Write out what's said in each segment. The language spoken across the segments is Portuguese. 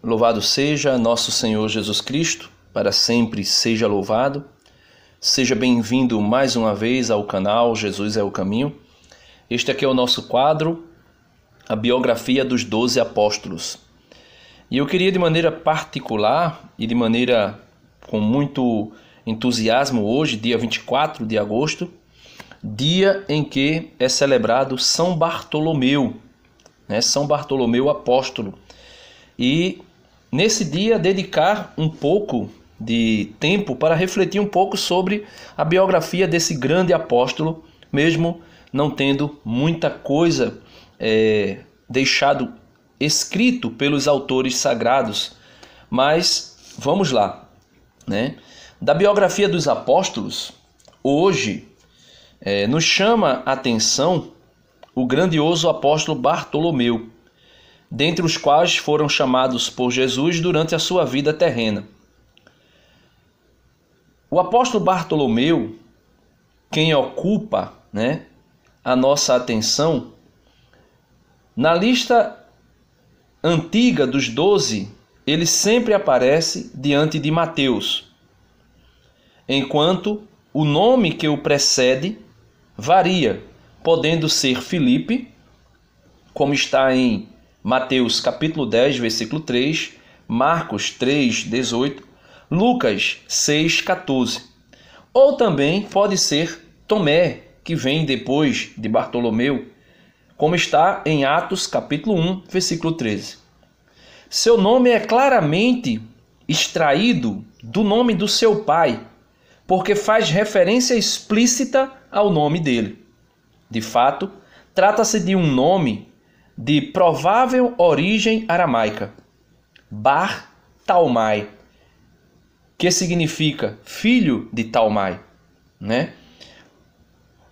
Louvado seja nosso Senhor Jesus Cristo, para sempre seja louvado. Seja bem-vindo mais uma vez ao canal Jesus é o Caminho. Este aqui é o nosso quadro, a biografia dos 12 apóstolos. E eu queria de maneira particular e de maneira com muito entusiasmo hoje, dia 24 de agosto, dia em que é celebrado São Bartolomeu, São Bartolomeu apóstolo. E nesse dia dedicar um pouco de tempo para refletir um pouco sobre a biografia desse grande apóstolo, mesmo não tendo muita coisa deixado escrito pelos autores sagrados. Mas vamos lá, Da biografia dos apóstolos, hoje nos chama a atenção o grandioso apóstolo Bartolomeu, dentre os quais foram chamados por Jesus durante a sua vida terrena. O apóstolo Bartolomeu, quem ocupa a nossa atenção, na lista antiga dos 12, ele sempre aparece diante de Mateus, enquanto o nome que o precede varia, podendo ser Filipe, como está em Mateus capítulo 10, versículo 3, Marcos 3, 18, Lucas 6, 14. Ou também pode ser Tomé, que vem depois de Bartolomeu, como está em Atos capítulo 1, versículo 13. Seu nome é claramente extraído do nome do seu pai, porque faz referência explícita ao nome dele. De fato, trata-se de um nome de provável origem aramaica, Bar Talmai, que significa filho de Talmai,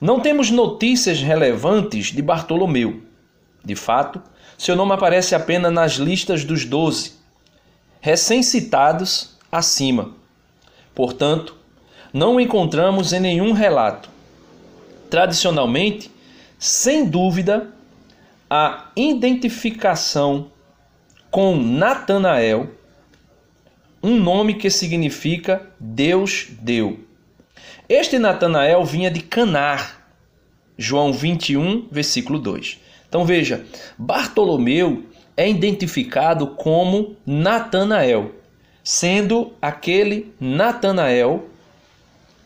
Não temos notícias relevantes de Bartolomeu. De fato, seu nome aparece apenas nas listas dos 12, recém-citados acima. Portanto, não o encontramos em nenhum relato. Tradicionalmente, sem dúvida, a identificação com Natanael, um nome que significa Deus deu. Este Natanael vinha de Canar, João 21, versículo 2. Então veja, Bartolomeu é identificado como Natanael, sendo aquele Natanael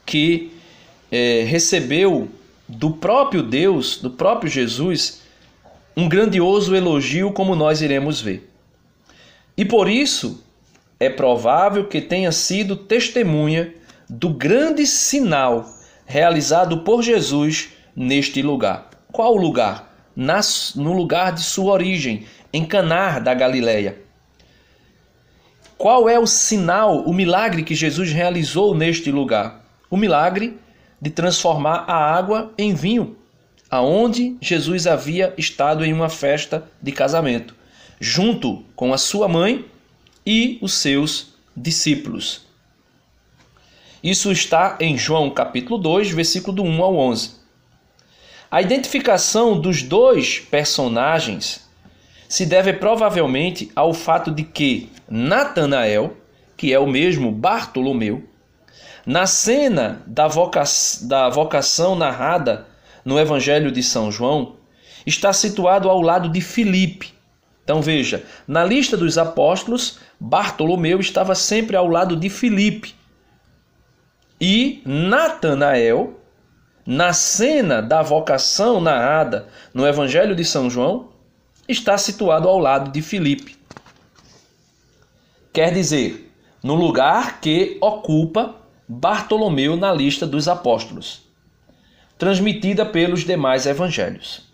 que recebeu do próprio Deus, do próprio Jesus, um grandioso elogio, como nós iremos ver. E por isso é provável que tenha sido testemunha do grande sinal realizado por Jesus neste lugar. Qual lugar? No lugar de sua origem, em Caná da Galileia. Qual é o sinal, o milagre que Jesus realizou neste lugar? O milagre de transformar a água em vinho, aonde Jesus havia estado em uma festa de casamento, junto com a sua mãe e os seus discípulos. Isso está em João capítulo 2, versículo do 1 ao 11. A identificação dos dois personagens se deve provavelmente ao fato de que Natanael, que é o mesmo Bartolomeu, na cena da vocação narrada no Evangelho de São João, está situado ao lado de Filipe. Então veja, na lista dos apóstolos, Bartolomeu estava sempre ao lado de Filipe. E Natanael, na cena da vocação narrada no Evangelho de São João, está situado ao lado de Filipe. Quer dizer, no lugar que ocupa Bartolomeu na lista dos apóstolos, transmitida pelos demais evangelhos.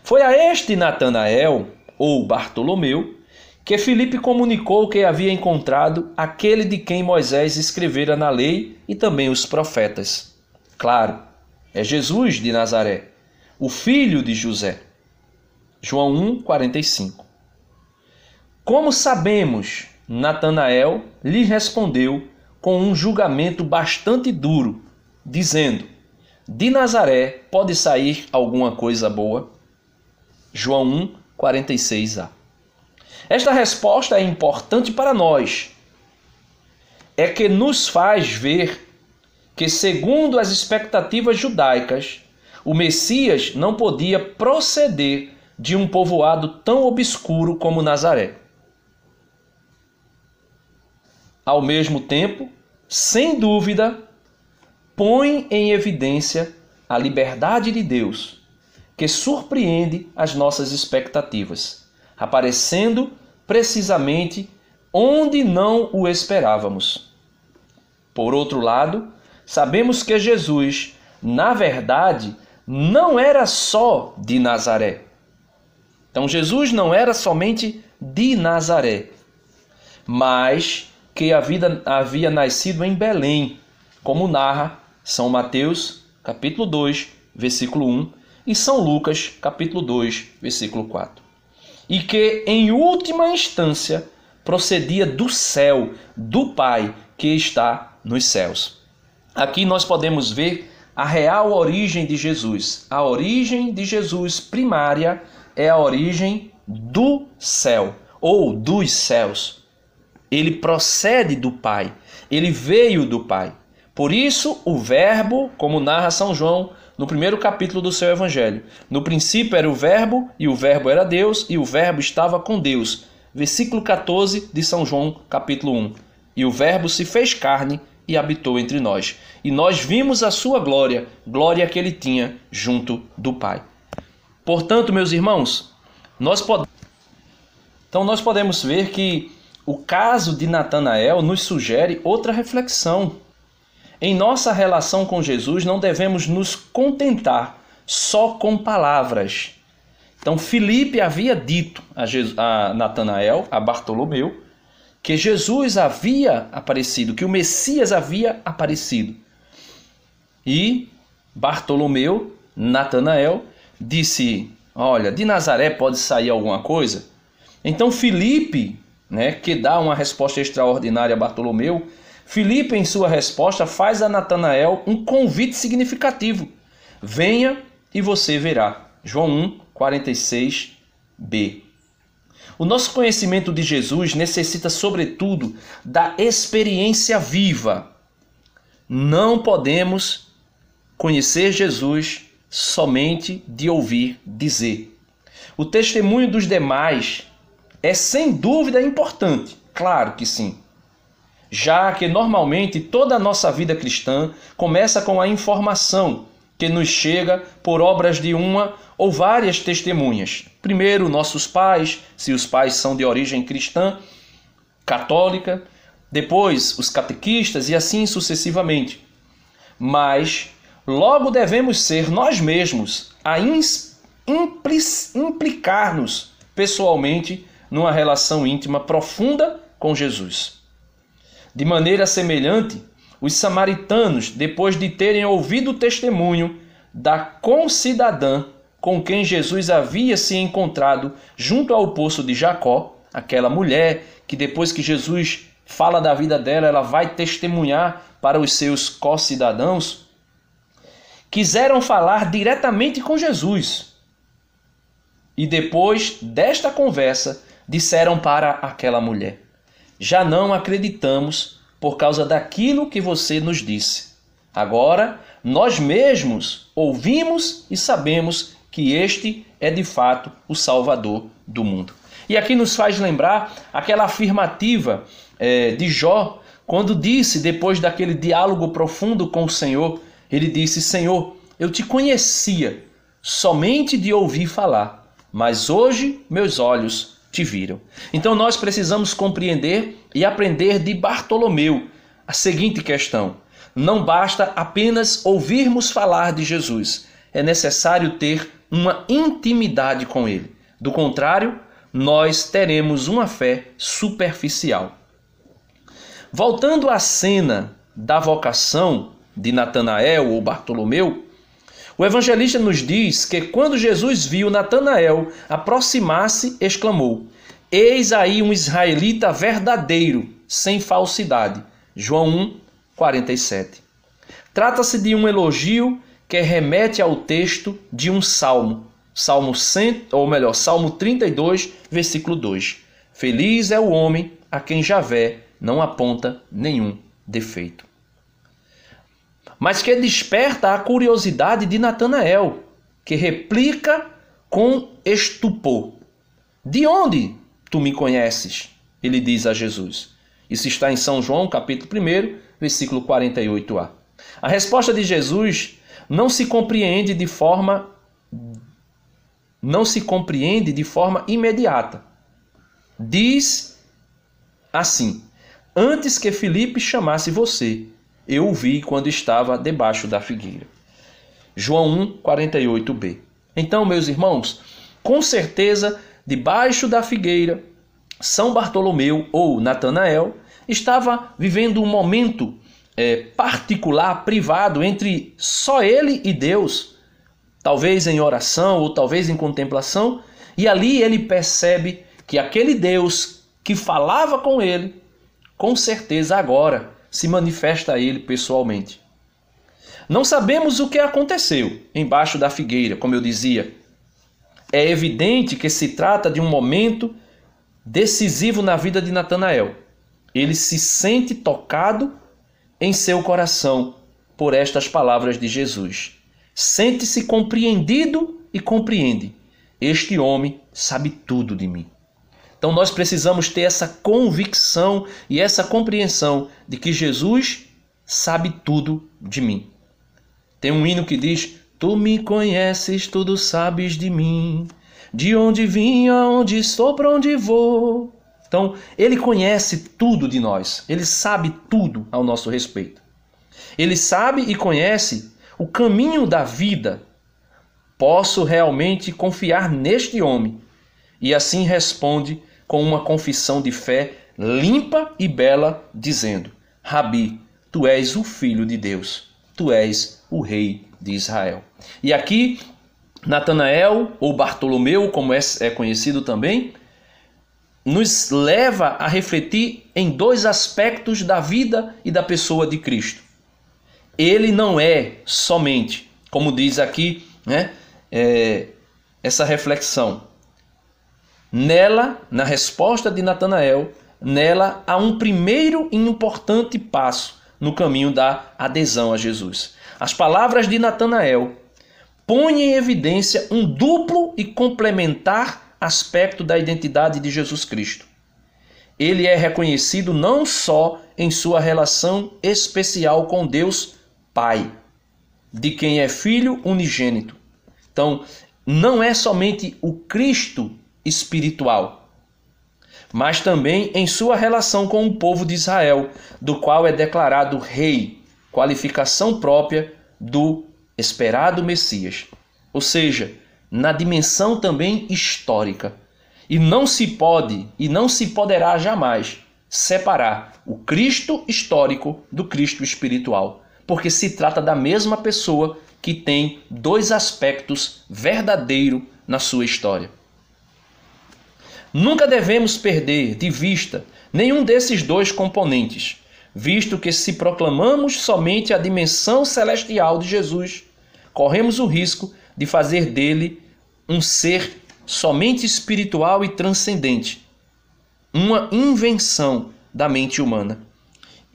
Foi a este Natanael, ou Bartolomeu, que Filipe comunicou que havia encontrado aquele de quem Moisés escrevera na lei e também os profetas. Claro, é Jesus de Nazaré, o filho de José. João 1, 45. Como sabemos, Natanael lhe respondeu com um julgamento bastante duro, dizendo: de Nazaré pode sair alguma coisa boa? João 1, 46a. Esta resposta é importante para nós. É que nos faz ver que, segundo as expectativas judaicas, o Messias não podia proceder de um povoado tão obscuro como Nazaré. Ao mesmo tempo, sem dúvida, põe em evidência a liberdade de Deus, que surpreende as nossas expectativas, aparecendo precisamente onde não o esperávamos. Por outro lado, sabemos que Jesus, na verdade, não era só de Nazaré. Então, Jesus não era somente de Nazaré, mas que havia nascido em Belém, como narra São Mateus, capítulo 2, versículo 1, e São Lucas, capítulo 2, versículo 4. E que, em última instância, procedia do céu, do Pai, que está nos céus. Aqui nós podemos ver a real origem de Jesus. A origem de Jesus primária é a origem do céu, ou dos céus. Ele procede do Pai, ele veio do Pai. Por isso, o Verbo, como narra São João, no primeiro capítulo do seu Evangelho. No princípio era o Verbo, e o Verbo era Deus, e o Verbo estava com Deus. Versículo 14 de São João, capítulo 1. E o Verbo se fez carne e habitou entre nós. E nós vimos a sua glória, glória que ele tinha junto do Pai. Portanto, meus irmãos, nós podemos ver que o caso de Natanael nos sugere outra reflexão. Em nossa relação com Jesus, não devemos nos contentar só com palavras. Então, Filipe havia dito a Natanael, a Bartolomeu, que Jesus havia aparecido, que o Messias havia aparecido. E Bartolomeu, Natanael, disse: olha, de Nazaré pode sair alguma coisa? Então, Filipe, que dá uma resposta extraordinária a Bartolomeu, Filipe, em sua resposta, faz a Natanael um convite significativo. Venha e você verá. João 1, 46b. O nosso conhecimento de Jesus necessita, sobretudo, da experiência viva. Não podemos conhecer Jesus somente de ouvir dizer. O testemunho dos demais é, sem dúvida, importante. Claro que sim. Já que normalmente toda a nossa vida cristã começa com a informação que nos chega por obras de uma ou várias testemunhas. Primeiro, nossos pais, se os pais são de origem cristã, católica, depois os catequistas e assim sucessivamente. Mas logo devemos ser nós mesmos a implicar-nos pessoalmente numa relação íntima profunda com Jesus. De maneira semelhante, os samaritanos, depois de terem ouvido o testemunho da concidadã com quem Jesus havia se encontrado junto ao poço de Jacó, aquela mulher que depois que Jesus fala da vida dela, ela vai testemunhar para os seus co-cidadãos, quiseram falar diretamente com Jesus. E depois desta conversa, disseram para aquela mulher: já não acreditamos por causa daquilo que você nos disse. Agora, nós mesmos ouvimos e sabemos que este é de fato o Salvador do mundo. E aqui nos faz lembrar aquela afirmativa de Jó, quando disse, depois daquele diálogo profundo com o Senhor, ele disse: Senhor, eu te conhecia somente de ouvir falar, mas hoje meus olhos te viram. Então nós precisamos compreender e aprender de Bartolomeu a seguinte questão: não basta apenas ouvirmos falar de Jesus, é necessário ter uma intimidade com ele. Do contrário, nós teremos uma fé superficial. Voltando à cena da vocação de Natanael ou Bartolomeu, o evangelista nos diz que quando Jesus viu Natanael aproximar-se, exclamou: eis aí um israelita verdadeiro, sem falsidade. João 1, 47. Trata-se de um elogio que remete ao texto de um salmo, Salmo 32, versículo 2. Feliz é o homem a quem Javé não aponta nenhum defeito. Mas que desperta a curiosidade de Natanael, que replica com estupor. De onde tu me conheces? Ele diz a Jesus. Isso está em São João, capítulo 1, versículo 48a. A resposta de Jesus não se compreende de forma imediata. Diz assim: antes que Filipe chamasse você, eu o vi quando estava debaixo da figueira. João 1, 48b. Então, meus irmãos, com certeza, debaixo da figueira, São Bartolomeu ou Natanael estava vivendo um momento particular, privado, entre só ele e Deus, talvez em oração ou talvez em contemplação, e ali ele percebe que aquele Deus que falava com ele, com certeza agora se manifesta a ele pessoalmente. Não sabemos o que aconteceu embaixo da figueira, como eu dizia. É evidente que se trata de um momento decisivo na vida de Natanael. Ele se sente tocado em seu coração por estas palavras de Jesus. Sente-se compreendido e compreende. Este homem sabe tudo de mim. Então nós precisamos ter essa convicção e essa compreensão de que Jesus sabe tudo de mim. Tem um hino que diz: tu me conheces, tudo sabes de mim, de onde vim, aonde estou, para onde vou. Então, ele conhece tudo de nós, ele sabe tudo ao nosso respeito. Ele sabe e conhece o caminho da vida. Posso realmente confiar neste homem? E assim responde com uma confissão de fé limpa e bela, dizendo: Rabi, tu és o Filho de Deus, tu és o Rei de Israel. E aqui, Natanael, ou Bartolomeu, como é conhecido também, nos leva a refletir em dois aspectos da vida e da pessoa de Cristo. Ele não é somente, como diz aqui, essa reflexão. Nela, na resposta de Natanael, nela há um primeiro e importante passo no caminho da adesão a Jesus. As palavras de Natanael põem em evidência um duplo e complementar aspecto da identidade de Jesus Cristo. Ele é reconhecido não só em sua relação especial com Deus Pai, de quem é filho unigênito. Então, não é somente o Cristo espiritual, mas também em sua relação com o povo de Israel, do qual é declarado rei, qualificação própria do esperado Messias. Ou seja, na dimensão também histórica. E não se pode e não se poderá jamais separar o Cristo histórico do Cristo espiritual, porque se trata da mesma pessoa que tem dois aspectos verdadeiros na sua história. Nunca devemos perder de vista nenhum desses dois componentes, visto que se proclamamos somente a dimensão celestial de Jesus, corremos o risco de fazer dele um ser somente espiritual e transcendente, uma invenção da mente humana.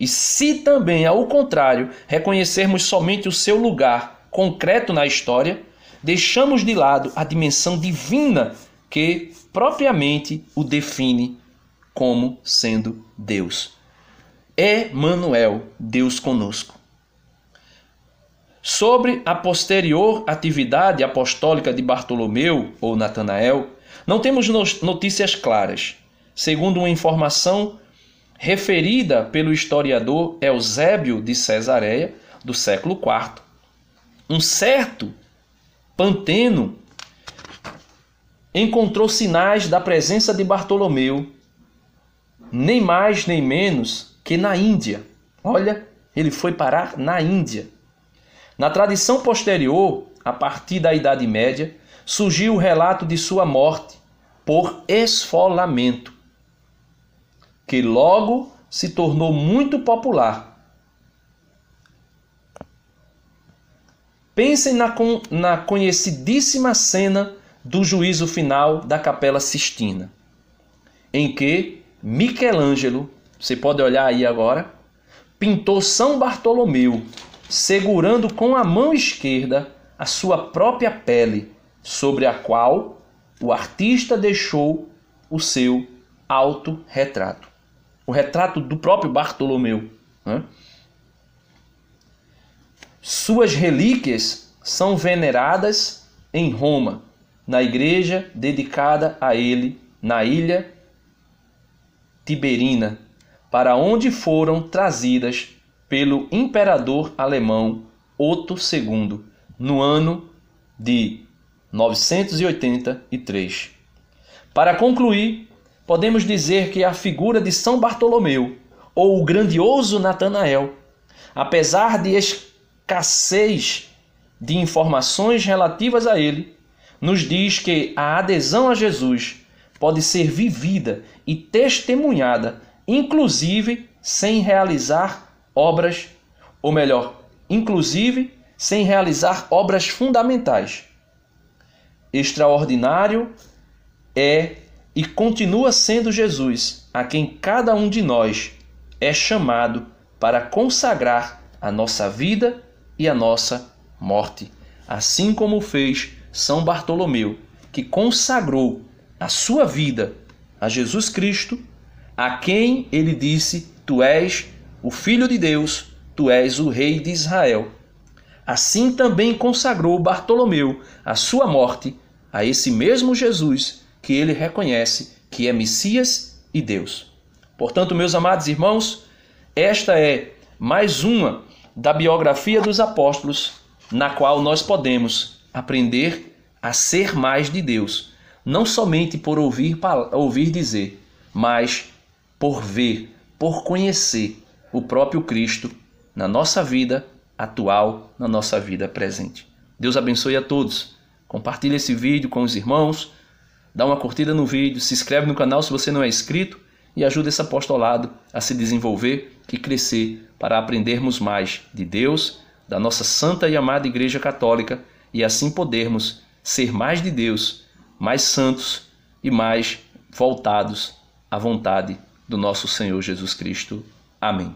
E se também, ao contrário, reconhecermos somente o seu lugar concreto na história, deixamos de lado a dimensão divina que propriamente o define como sendo Deus. Emmanuel, Deus conosco. Sobre a posterior atividade apostólica de Bartolomeu ou Natanael, não temos notícias claras. Segundo uma informação referida pelo historiador Eusébio de Cesareia, do século IV, um certo Panteno encontrou sinais da presença de Bartolomeu, nem mais nem menos que na Índia. Olha, ele foi parar na Índia. Na tradição posterior, a partir da Idade Média, surgiu o relato de sua morte por esfolamento, que logo se tornou muito popular. Pensem na conhecidíssima cena do juízo final da Capela Sistina. em que Michelangelo, você pode olhar aí agora, pintou São Bartolomeu segurando com a mão esquerda a sua própria pele, sobre a qual o artista deixou o seu autorretrato. O retrato do próprio Bartolomeu, né? Suas relíquias são veneradas em Roma, na igreja dedicada a ele, na ilha Tiberina, para onde foram trazidas pelo imperador alemão Otto II, no ano de 983. Para concluir, podemos dizer que a figura de São Bartolomeu, ou o grandioso Natanael, apesar de escassez de informações relativas a ele, nos diz que a adesão a Jesus pode ser vivida e testemunhada, inclusive sem realizar obras, ou melhor, inclusive sem realizar obras fundamentais. Extraordinário é e continua sendo Jesus, a quem cada um de nós é chamado para consagrar a nossa vida e a nossa morte, assim como fez São Bartolomeu, que consagrou a sua vida a Jesus Cristo, a quem ele disse: Tu és o Filho de Deus, tu és o Rei de Israel. Assim também consagrou Bartolomeu a sua morte a esse mesmo Jesus que ele reconhece que é Messias e Deus. Portanto, meus amados irmãos, esta é mais uma da biografia dos apóstolos, na qual nós podemos aprender a ser mais de Deus, não somente por ouvir dizer, mas por ver, por conhecer o próprio Cristo na nossa vida atual, na nossa vida presente. Deus abençoe a todos. Compartilhe esse vídeo com os irmãos, dá uma curtida no vídeo, se inscreve no canal se você não é inscrito e ajuda esse apostolado a se desenvolver e crescer para aprendermos mais de Deus, da nossa santa e amada Igreja Católica e assim podermos ser mais de Deus, mais santos e mais voltados à vontade do nosso Senhor Jesus Cristo. Amém.